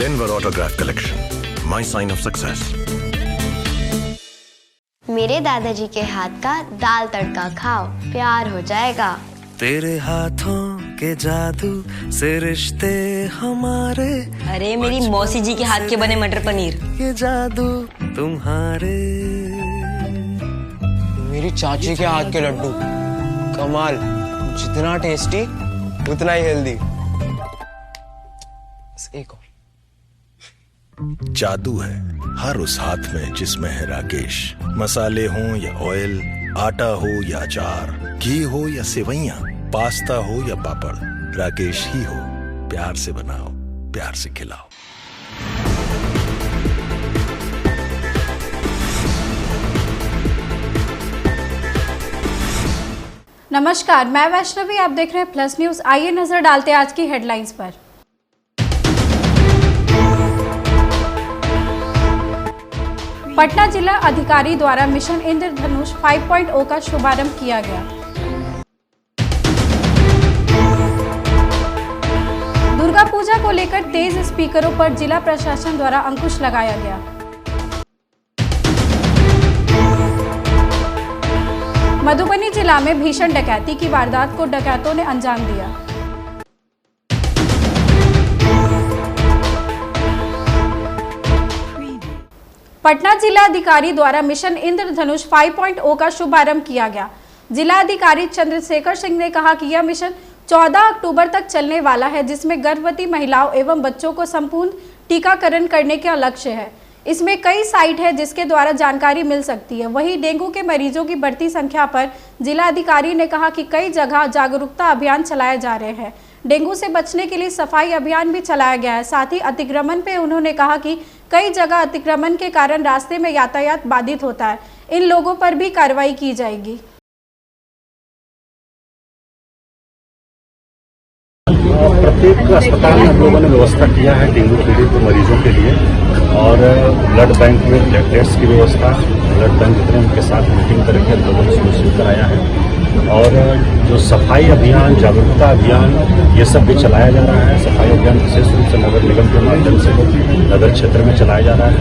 Denver Autograph Collection, my sign of success. मेरे दादाजी के हाथ का दाल तड़का खाओ, प्यार हो जाएगा। तेरे हाथों के जादू से रिश्ते हमारे। अरे मेरी मौसी जी के हाथ के बने मटर पनीर। ये जादू तुम्हारे। मेरी चाची के हाथ के लड्डू कमाल, जितना टेस्टी उतना ही हेल्दी। एक और जादू है हर उस हाथ में जिसमें है राकेश। मसाले हो या ऑयल, आटा हो या अचार, घी हो या सेवइयां, पास्ता हो या पापड़, राकेश ही हो। प्यार से बनाओ, प्यार से खिलाओ। नमस्कार, मैं वैष्णवी, आप देख रहे हैं प्लस न्यूज। आइए नजर डालते हैं आज की हेडलाइंस पर। पटना जिला अधिकारी द्वारा मिशन इंद्रधनुष 5.0 का शुभारंभ किया गया। दुर्गा पूजा को लेकर तेज स्पीकरों पर जिला प्रशासन द्वारा अंकुश लगाया गया। मधुबनी जिला में भीषण डकैती की वारदात को डकैतों ने अंजाम दिया। पटना जिला अधिकारी द्वारा मिशन इंद्रधनुष 5.0 का शुभारंभ किया गया। जिला अधिकारी चंद्रशेखर सिंह ने कहा कि यह मिशन 14 अक्टूबर तक चलने वाला है, जिसमें गर्भवती महिलाओं एवं बच्चों को संपूर्ण टीकाकरण करने का लक्ष्य है। इसमें कई साइट है जिसके द्वारा जानकारी मिल सकती है। वहीं डेंगू के मरीजों की बढ़ती संख्या पर जिला अधिकारी ने कहा कि कई जगह जागरूकता अभियान चलाए जा रहे हैं। डेंगू से बचने के लिए सफाई अभियान भी चलाया गया है। साथ ही अतिक्रमण पे उन्होंने कहा कि कई जगह अतिक्रमण के कारण रास्ते में यातायात बाधित होता है, इन लोगों पर भी कार्रवाई की जाएगी। प्रत्येक अस्पताल में हम लोगों ने व्यवस्था किया है डेंगू पीड़ित मरीजों के लिए, और ब्लड बैंक में प्लेटलेट्स की व्यवस्था, ब्लड बैंक जितने उनके साथ मीटिंग करके लोगों को सुनिश्चित कराया है। और जो सफाई अभियान, जागरूकता अभियान, ये सब भी चलाया जा रहा है। सफाई अभियान विशेष रूप से नगर निगम के माध्यम से नगर क्षेत्र में चलाया जा रहा है।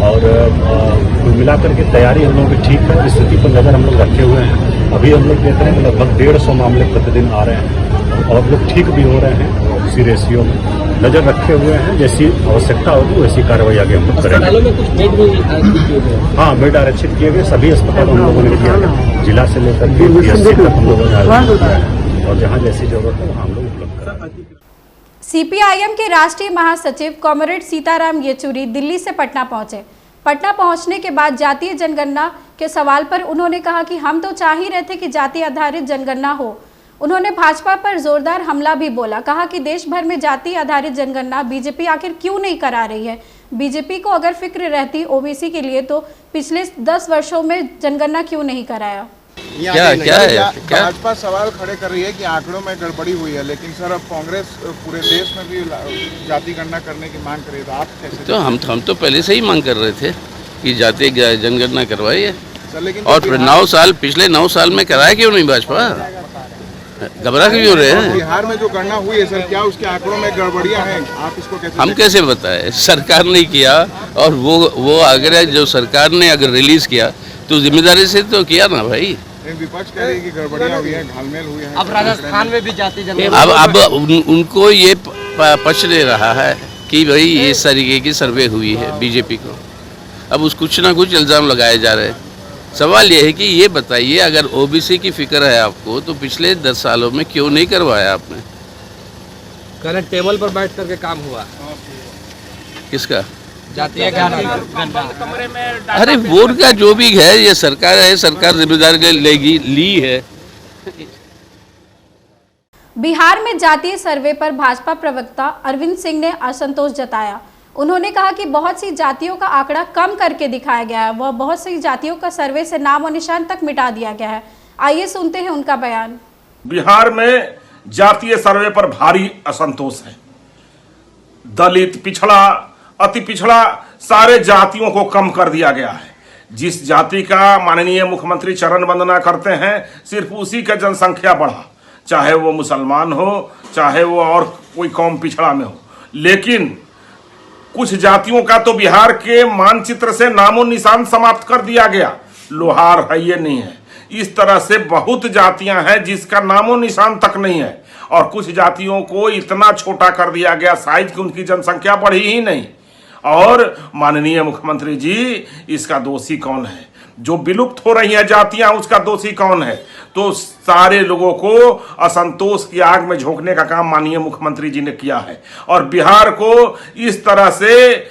और कुल मिलाकर के तैयारी हम लोगों की ठीक है। स्थिति पर नजर हम लोग रखे हुए हैं। अभी हम लोग देख रहे हैं कि लगभग 150 मामले प्रतिदिन आ रहे हैं और लोग ठीक भी हो रहे हैं। उसी रेशियो में नजर रखे हुए हैं। जैसी आवश्यकता होगी वैसी कार्रवाई आगे हम लोग करेंगे। अस्पतालों में कुछ बेड भी हाँ, बेड आरक्षित किए गए। सभी अस्पतालों हम लोगों ने किया है, जिला से लेकर के PSC तक हम लोगों ने आयोजित किया है, और जहाँ जैसी जरूरत है वहाँ हम लोग उपलब्ध कराएंगे। CPIM के राष्ट्रीय महासचिव कॉमरेड सीताराम येचुरी दिल्ली से पटना पहुंचे। पटना पहुंचने के बाद जातीय जनगणना के सवाल पर उन्होंने कहा कि हम तो चाह ही रहे थे कि जाति आधारित जनगणना हो। उन्होंने भाजपा पर जोरदार हमला भी बोला। कहा कि देश भर में जाति आधारित जनगणना बीजेपी आखिर क्यों नहीं करा रही है। बीजेपी को अगर फिक्र रहती ओबीसी के लिए तो पिछले 10 वर्षों में जनगणना क्यों नहीं कराया। क्या भाजपा सवाल खड़े कर रही है कि आंकड़ों में गड़बड़ी हुई है, लेकिन सर अब कांग्रेस पूरे देश में भी जाति गणना करने की मांग कर रही है, तो आप कैसे? तो हम तो पहले से ही मांग कर रहे थे कि जाति जनगणना करवाइए, और पिछले 9 साल में कराया क्यों नहीं भाजपा? घबरा क्यों रहे हैं? बिहार में जो गणना हुई है सर, क्या उसके आंकड़ों में गड़बड़ियां हैं? आप इसको कैसे? हम कैसे बताएं? सरकार ने किया, और वो अगर जो सरकार ने अगर रिलीज किया तो जिम्मेदारी से तो किया ना भाई। विपक्ष कह रही है कि गड़बड़ियां हुई हैं, घालमेल हुई है। अब राजस्थान में भी जाति जनगणना, अब उनको ये पच दे रहा है कि भाई इस तरीके की सर्वे हुई है बीजेपी को। अब उस कुछ ना कुछ इल्जाम लगाए जा रहे हैं। सवाल ये है कि ये बताइए, अगर ओबीसी की फिक्र है आपको तो पिछले 10 सालों में क्यों नहीं करवाया आपने? कल टेबल पर बैठ करके काम हुआ। किसका? जातीय गणना। अरे वोट का जो भी है, ये सरकार है, सरकार जिम्मेदारी लेगी, ली है। बिहार में जातीय सर्वे पर भाजपा प्रवक्ता अरविंद सिंह ने असंतोष जताया। उन्होंने कहा कि बहुत सी जातियों का आंकड़ा कम करके दिखाया गया है, वह बहुत सी जातियों का सर्वे से नाम और निशान तक मिटा दिया गया है। आइए सुनते हैं उनका बयान। बिहार में जातीय सर्वे पर भारी असंतोष है। दलित, पिछड़ा, अति पिछड़ा, सारे जातियों को कम कर दिया गया है। जिस जाति का माननीय मुख्यमंत्री चरण वंदना करते हैं, सिर्फ उसी का जनसंख्या बढ़ा, चाहे वो मुसलमान हो, चाहे वो और कोई कौम पिछड़ा में हो। लेकिन कुछ जातियों का तो बिहार के मानचित्र से नामो निशान समाप्त कर दिया गया, लोहार है ये नहीं है। इस तरह से बहुत जातियां हैं जिसका नामो निशान तक नहीं है, और कुछ जातियों को इतना छोटा कर दिया गया साइज कि उनकी जनसंख्या बढ़ी ही नहीं। और माननीय मुख्यमंत्री जी, इसका दोषी कौन है? जो विलुप्त हो रही हैं जातियां, उसका दोषी कौन है? तो सारे लोगों को असंतोष की आग में झोंकने का काम माननीय मुख्यमंत्री जी ने किया है, और बिहार को इस तरह से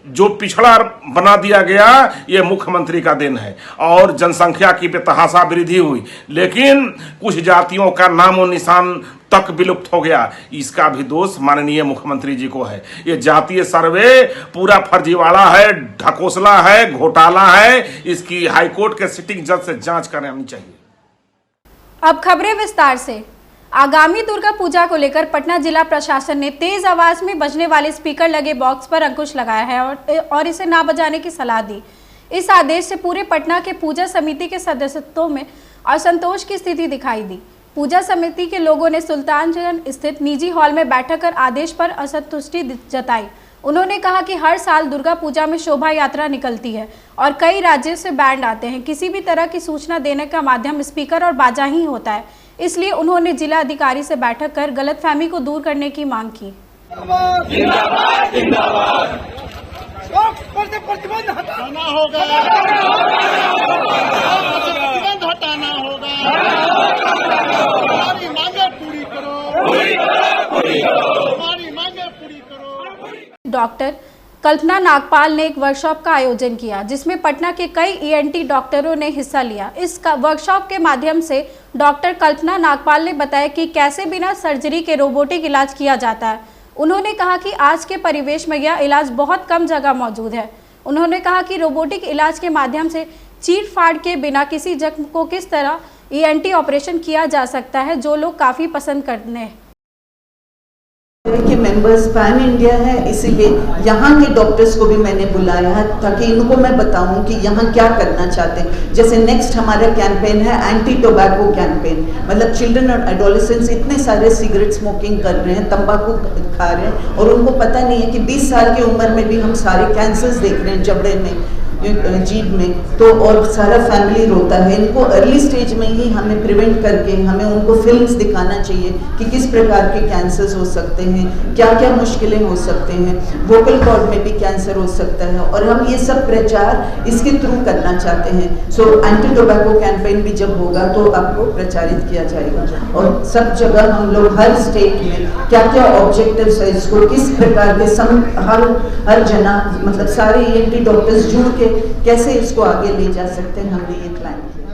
जो पिछड़ा बना दिया गया, ये मुख्यमंत्री का देन है। और जनसंख्या की बेतहाशा वृद्धि हुई, लेकिन कुछ जातियों का नामो निशान तक विलुप्त हो गया। इसका भी दोष माननीय मुख्यमंत्री जी को है। ये जातीय सर्वे पूरा फर्जीवाड़ा है, ढकोसला है, घोटाला है। इसकी हाईकोर्ट के सिटिंग जज से जांच करानी चाहिए। अब खबरें विस्तार से। आगामी दुर्गा पूजा को लेकर पटना जिला प्रशासन ने तेज आवाज में बजने वाले स्पीकर लगे बॉक्स पर अंकुश लगाया है और इसे ना बजाने की सलाह दी। इस आदेश से पूरे पटना के पूजा समिति के सदस्यों में असंतोष की स्थिति दिखाई दी। पूजा समिति के लोगों ने सुल्तानगंज स्थित निजी हॉल में बैठक कर आदेश पर असंतुष्टि जताई। उन्होंने कहा कि हर साल दुर्गा पूजा में शोभा यात्रा निकलती है और कई राज्यों से बैंड आते हैं। किसी भी तरह की सूचना देने का माध्यम स्पीकर और बाजा ही होता है, इसलिए उन्होंने जिला अधिकारी से बैठक कर गलतफहमी को दूर करने की मांग की। जिंदाबाद, जिंदाबाद। प्रतिबंध हटाना होगा, प्रतिबंध हटाना होगा। हमारी मांगे पूरी करो, हमारी मांगे पूरी करो। डॉक्टर कल्पना नागपाल ने एक वर्कशॉप का आयोजन किया, जिसमें पटना के कई ईएनटी डॉक्टरों ने हिस्सा लिया। इस वर्कशॉप के माध्यम से डॉक्टर कल्पना नागपाल ने बताया कि कैसे बिना सर्जरी के रोबोटिक इलाज किया जाता है। उन्होंने कहा कि आज के परिवेश में यह इलाज बहुत कम जगह मौजूद है। उन्होंने कहा कि रोबोटिक इलाज के माध्यम से चीर फाड़ के बिना किसी जख्म को किस तरह ईएनटी ऑपरेशन किया जा सकता है, जो लोग काफ़ी पसंद करते हैं। के मेंबर्स पैन इंडिया है, इसीलिए यहाँ के डॉक्टर्स को भी मैंने बुलाया है ताकि इनको मैं बताऊँ कि यहाँ क्या करना चाहते हैं। जैसे नेक्स्ट हमारा कैंपेन है एंटी टोबैको कैंपेन, मतलब चिल्ड्रन और एडोलेसेंट्स इतने सारे सिगरेट स्मोकिंग कर रहे हैं, तंबाकू खा रहे हैं, और उनको पता नहीं है कि 20 साल की उम्र में भी हम सारे कैंसर्स देख रहे हैं जबड़े में, जीभ में, तो और सारा फैमिली रोता है। इनको अर्ली स्टेज में ही हमें प्रिवेंट करके हमें उनको फिल्म्स दिखाना चाहिए कि किस प्रकार के कैंसर्स हो सकते हैं, क्या क्या मुश्किलें हो सकते हैं, वोकल कॉर्ड में भी कैंसर हो सकता है, और हम ये सब प्रचार इसके थ्रू करना चाहते हैं। सो एंटी टोबैको कैंपेन भी जब होगा तो आपको प्रचारित किया जाएगा, और सब जगह हम लोग हर स्टेट में क्या क्या ऑब्जेक्टिव्स है, इसको किस प्रकार के हर जना मतलब सारे ईएनटी डॉक्टर्स जुड़ के कैसे इसको आगे ले जा सकते हैं, हमने ये प्लान किया।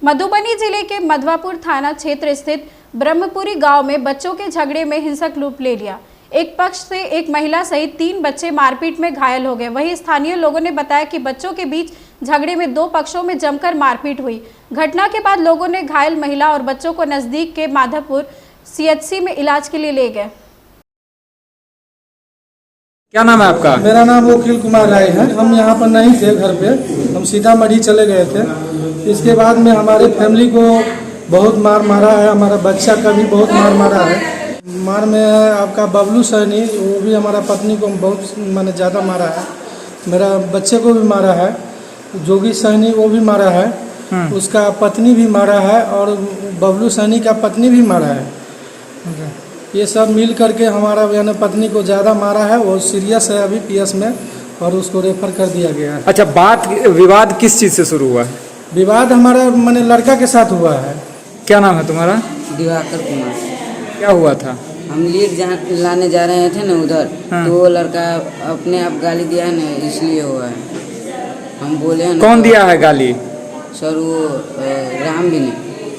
मधुबनी जिले के मधवापुर थाना क्षेत्र स्थित ब्रह्मपुरी गांव में बच्चों के झगड़े में हिंसक रूप ले लिया। एक पक्ष से एक महिला सहित 3 बच्चे मारपीट में घायल हो गए। वहीं स्थानीय लोगों ने बताया कि बच्चों के बीच झगड़े में 2 पक्षों में जमकर मारपीट हुई। घटना के बाद लोगों ने घायल महिला और बच्चों को नजदीक के माधवपुर सीएचसी में इलाज के लिए ले गए। क्या नाम है आपका? मेरा नाम वकील कुमार राय है। हम यहाँ पर नहीं थे घर पे, हम सीतामढ़ी चले गए थे। इसके बाद में हमारे फैमिली को बहुत मार मारा है, हमारा बच्चा का भी बहुत मार मारा है। मार में आपका बबलू सैनी, वो भी हमारा पत्नी को बहुत मैंने ज़्यादा मारा है, मेरा बच्चे को भी मारा है। जोगी सैनी वो भी मारा है, उसका पत्नी भी मारा है, और बबलू सैनी का पत्नी भी मारा है। ये सब मिल करके हमारा यानी पत्नी को ज़्यादा मारा है, वो सीरियस है अभी पीएस में, और उसको रेफर कर दिया गया है। अच्छा, विवाद किस चीज़ से शुरू हुआ है? विवाद हमारा मैंने लड़का के साथ हुआ है। क्या नाम है तुम्हारा? दिवाकर कुमार। क्या हुआ था? हम लीड लाने जा रहे थे ना उधर, तो वो लड़का अपने आप गाली दिया है ना, इसलिए हुआ है। हम बोले हैं। कौन दिया है गाली? सर वो राम भी ने।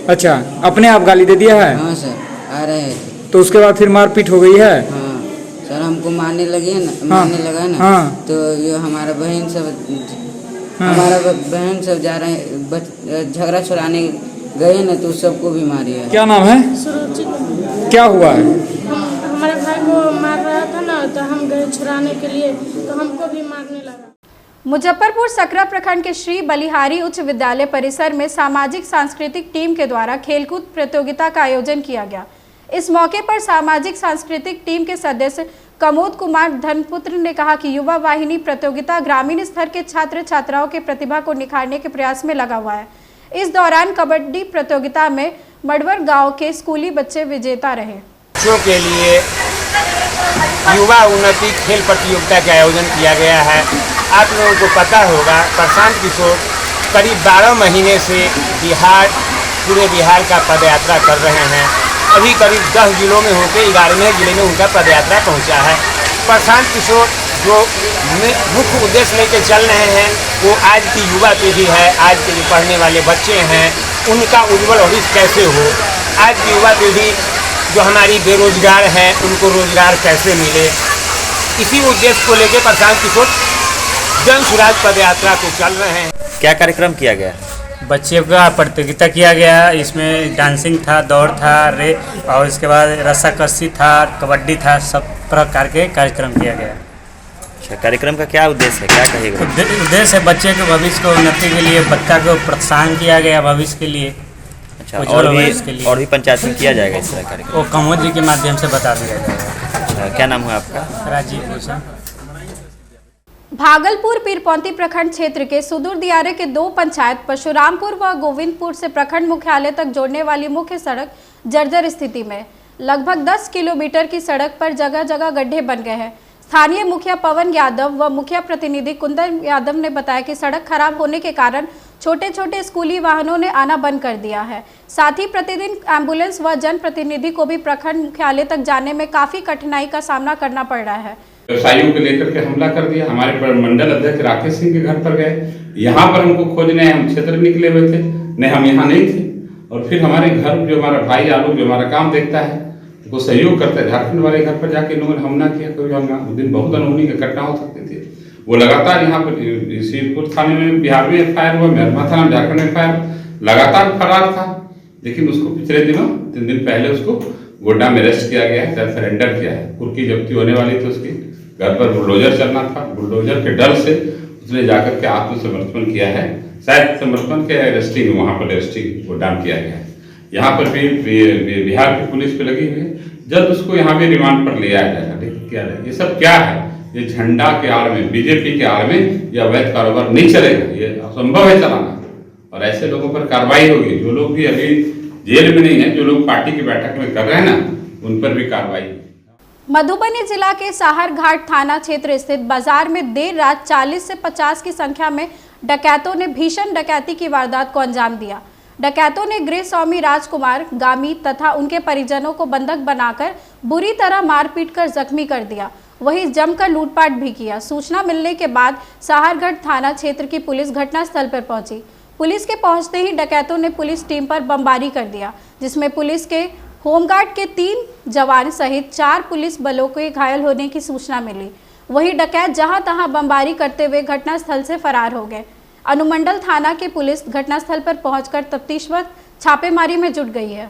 अच्छा, अपने आप गाली दे दिया है? हाँ सर, आ रहे थे तो उसके बाद फिर मारपीट हो गई है? हाँ सर, हमको मारने लगे ना, मारने लगा ना। हाँ। तो ये हमारा बहन सब जा रहे हैं झगड़ा छुड़ाने गए ना, तो सबको भी मारी है। क्या नाम है? क्या हुआ है? हमारे भाई को मार रहा था ना, तो हम गए छुड़ाने के लिए, तो हमको भी मारने लगा। मुजफ्फरपुर सकरा प्रखंड के श्री बलिहारी उच्च विद्यालय परिसर में सामाजिक सांस्कृतिक टीम के द्वारा खेलकूद प्रतियोगिता का आयोजन किया गया। इस मौके पर सामाजिक सांस्कृतिक टीम के सदस्य कमोद कुमार धनपुत्र ने कहा कि युवा वाहिनी प्रतियोगिता ग्रामीण स्तर के छात्र छात्राओं के प्रतिभा को निखारने के प्रयास में लगा हुआ है। इस दौरान कबड्डी प्रतियोगिता में मडवर गांव के स्कूली बच्चे विजेता रहे। बच्चों के लिए युवा उन्नति खेल प्रतियोगिता का आयोजन किया गया है। आप लोगों को पता होगा, प्रशांत किशोर करीब 12 महीने से पूरे बिहार का पदयात्रा कर रहे हैं। अभी करीब 10 जिलों में होकर 11वें जिले में उनका पदयात्रा पहुंचा है। प्रशांत किशोर जो मुख्य उद्देश्य लेकर चल रहे हैं वो आज की युवा पीढ़ी है, आज के जो पढ़ने वाले बच्चे हैं उनका उज्जवल भविष्य कैसे हो, आज की युवा पीढ़ी जो हमारी बेरोजगार है उनको रोजगार कैसे मिले, इसी उद्देश्य को लेकर प्रशांत किशोर जन सुराज पदयात्रा को चल रहे हैं। क्या कार्यक्रम किया गया? बच्चों का प्रतियोगिता किया गया। इसमें डांसिंग था, दौड़ था, और इसके बाद रस्साकसी था, कबड्डी था, सब प्रकार के कार्यक्रम किया गया। अच्छा, कार्यक्रम का क्या उद्देश्य है, क्या कहेगा? उद्देश्य है बच्चे के भविष्य को उन्नति के लिए, बच्चा को प्रोत्साहन किया गया भविष्य के लिए। अच्छा, और भी पंचायत में किया जाएगा इस तरह कार्यक्रम? वो कमोद जी के माध्यम से बता दिया जाएगा। अच्छा, क्या नाम है आपका? राजीव भूषण। भागलपुर पीरपौंती प्रखंड क्षेत्र के सुदूर दियारे के 2 पंचायत परशुरामपुर व गोविंदपुर से प्रखंड मुख्यालय तक जोड़ने वाली मुख्य सड़क जर्जर स्थिति में। लगभग 10 किलोमीटर की सड़क पर जगह जगह गड्ढे बन गए हैं। स्थानीय मुखिया पवन यादव व मुखिया प्रतिनिधि कुंदन यादव ने बताया कि सड़क खराब होने के कारण छोटे छोटे स्कूली वाहनों ने आना बंद कर दिया है। साथ ही प्रतिदिन एम्बुलेंस व जनप्रतिनिधि को भी प्रखंड मुख्यालय तक जाने में काफी कठिनाई का सामना करना पड़ रहा है। व्यवसायियों को लेकर के हमला कर दिया। हमारे मंडल अध्यक्ष राकेश सिंह के घर पर गए, यहाँ पर हमको खोजने हम क्षेत्र निकले हुए थे, नहीं हम यहाँ नहीं थे। और फिर हमारे घर जो हमारा भाई आलोक जो हमारा काम देखता है वो सहयोग करता है, झारखंड वाले घर पर जाके लोगों ने हमला किया। कोई हमला उस दिन बहुत अनहोनी की घटना हो सकती थी। वो लगातार यहाँ पर सीरपुर थाने में बिहार में एफआईआर हुआ, मेहरमा थाना में झारखंड में एफआईआर, लगातार फरार था। लेकिन उसको पिछले दिनों 3 दिन पहले उसको गोड्डा में अरेस्ट किया गया है, सरेंडर किया है। कुर्की जब्ती होने वाली थी, उसकी घर पर बुलडोजर चलना था। बुलडोजर के डर से उसने जाकर के आत्मसमर्पण किया है। शायद समर्पण के अरेस्टिंग वहाँ पर अरेस्टिंग गोड्डा किया गया है। यहाँ पर भी बिहार की पुलिस पे लगी हुई है। जल्द उसको यहाँ पे रिमांड पर ले आया जाएगा। देखिए क्या है ये सब, क्या है ये झंडा के आड़ में, बीजेपी के आड़ में यह अवैध कारोबार नहीं चलेगा, ये असंभव है चलाना। और ऐसे लोगों पर कार्रवाई होगी। जो लोग भी अभी जेल में नहीं है, जो लोग पार्टी की बैठक में कर रहे हैं ना, उन पर भी कार्रवाई। मधुबनी जिला के साहरघाट थाना क्षेत्र स्थित बाजार में देर रात 40 से 50 की संख्या में डकैतों ने भीषण डकैती की वारदात को अंजाम दिया। डकैतों ने गृह स्वामी राजकुमार गामी तथा उनके परिजनों को बंधक बनाकर बुरी तरह मारपीट कर जख्मी कर दिया। वहीं जमकर लूटपाट भी किया। सूचना मिलने के बाद साहरघाट थाना क्षेत्र की पुलिस घटनास्थल पर पहुंची। पुलिस के पहुंचते ही डकैतों ने पुलिस टीम पर बमबारी कर दिया, जिसमें पुलिस के होमगार्ड के 3 जवान सहित 4 पुलिस बलों के घायल होने की सूचना मिली। वहीं डकैत जहां तहां बमबारी करते हुए घटनास्थल से फरार हो गए। अनुमंडल थाना के पुलिस घटनास्थल पर पहुंचकर तफ्तीश व छापेमारी में जुट गई है।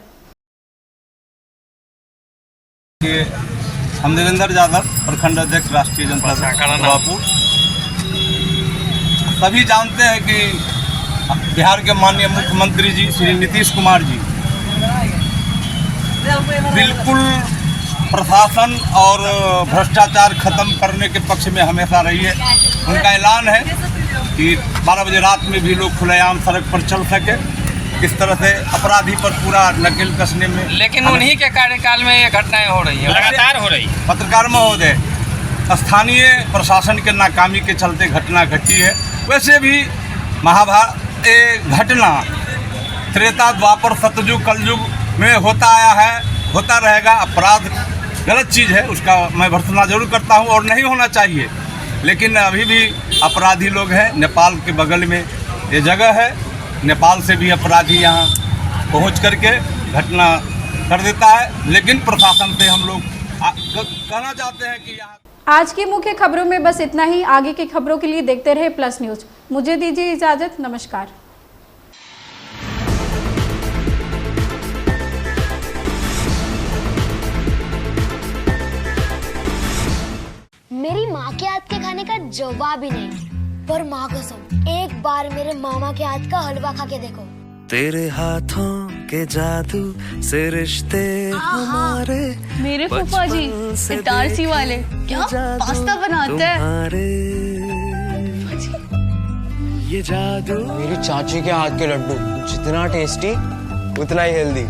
हम देवेंद्र यादव, प्रखंड अध्यक्ष राष्ट्रीय जनता दल। सभी जानते हैं कि बिहार के माननीय मुख्यमंत्री जी श्री नीतीश कुमार जी बिल्कुल प्रशासन और भ्रष्टाचार खत्म करने के पक्ष में हमेशा रही है। उनका ऐलान है कि 12 बजे रात में भी लोग खुलेआम सड़क पर चल सके। इस तरह से अपराधी पर पूरा नकेल कसने में, लेकिन उन्हीं के कार्यकाल में ये घटनाएं हो रही है, लगातार हो रही। पत्रकार महोदय, स्थानीय प्रशासन के नाकामी के चलते घटना घटी है। वैसे भी महाभारत घटना त्रेता द्वापर सतयुग कलयुग में होता आया है, होता रहेगा। अपराध गलत चीज़ है, उसका मैं भर्त्सना जरूर करता हूँ और नहीं होना चाहिए। लेकिन अभी भी अपराधी लोग हैं। नेपाल के बगल में ये जगह है, नेपाल से भी अपराधी यहाँ पहुँच करके घटना कर देता है। लेकिन प्रशासन से हम लोग कहना चाहते हैं कि यहाँ आज की मुख्य खबरों में बस इतना ही। आगे की खबरों के लिए देखते रहे प्लस न्यूज। मुझे दीजिए इजाजत, नमस्कार। मेरी माँ के हाथ के खाने का जवाब ही नहीं, पर माँ कसम एक बार मेरे मामा के हाथ का हलवा खा के देखो। तेरे हाथों के जादू से रिश्ते हमारे मेरे फूफा जी इटारसी वाले क्या पास्ता बनाते हैं। ये जादू मेरी चाची के हाथ के लड्डू जितना टेस्टी उतना ही हेल्दी।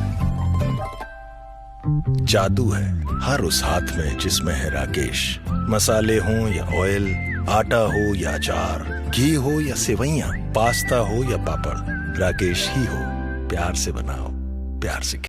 जादू है हर उस हाथ में जिसमें है राकेश। मसाले हों या ऑयल, आटा हो या अचार, घी हो या सेवइयां, पास्ता हो या पापड़, राकेश ही हो। प्यार से बनाओ, प्यार से